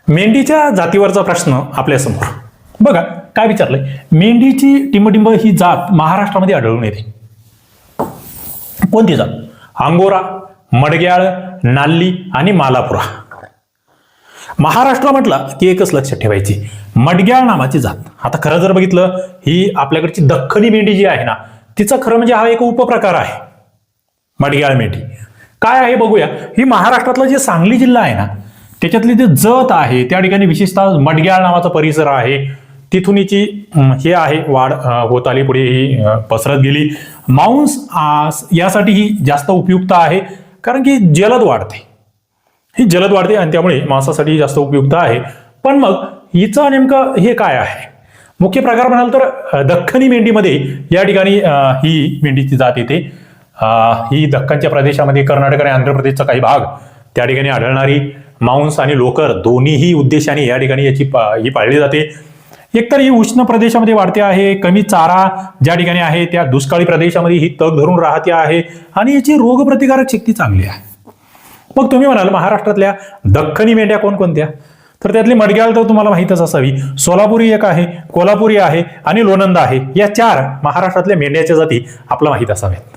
मेंढीच्या जातीवरचा प्रश्न आपल्यासमोर बघा काय विचारलंय. मेंढीची टिंबटिंब ही जात महाराष्ट्रामध्ये आढळून येते. कोणती जात? अंगोरा, मडग्याळ, नाल्ली आणि मालापुरा. महाराष्ट्र म्हटलं की एकच लक्षात ठेवायची, मडग्याळ नावाची जात. आता खरं जर बघितलं ही आपल्याकडची दख्खनी मेंढी जी आहे ना, तिचा खरं म्हणजे हा एक उपप्रकार आहे मडग्याळ मेंढी. काय आहे बघूया. ही महाराष्ट्रातला जे सांगली जिल्हा आहे ना त्याच्यातली जे जत आहे त्या ठिकाणी विशेषतः मडग्याळ नावाचा परिसर आहे. तिथून हिची हे आहे वाढ होत आली, पुढे ही पसरत गेली. मांस यासाठी ही जास्त उपयुक्त आहे कारण की जलद वाढते, ही जलद वाढते आणि त्यामुळे मांसासाठी जास्त उपयुक्त आहे. पण मग हिचं नेमकं हे काय आहे? मुख्य प्रकार म्हणाल तर दख्खनी मेंढीमध्ये या ठिकाणी ही मेंढीची जात येते. ही दख्खनच्या प्रदेशामध्ये कर्नाटक आणि आंध्र प्रदेशचा काही भाग त्या ठिकाणी आढळणारी. मांस आणि लोकर दोन्हीही उद्देशाने या ठिकाणी ही पाळली जाते. एकतर ही उष्ण प्रदेशामध्ये वाढते आहे, कमी चारा ज्या ठिकाणी आहे त्या दुष्काळी प्रदेशामध्ये ही तग धरून राहते आहे आणि याची रोगप्रतिकारक शक्ती चांगली आहे. मग तुम्ही म्हणाल महाराष्ट्रातल्या दख्खनी मेंढ्या कोणकोणत्या? तर त्यातली मडग्याळ तर तुम्हाला माहितच असावी. सोलापुरी एक आहे, कोल्हापुरी आहे आणि लोणंद आहे. या 4 महाराष्ट्रातल्या मेंढ्याच्या जाती आपल्याला माहित असाव्यात.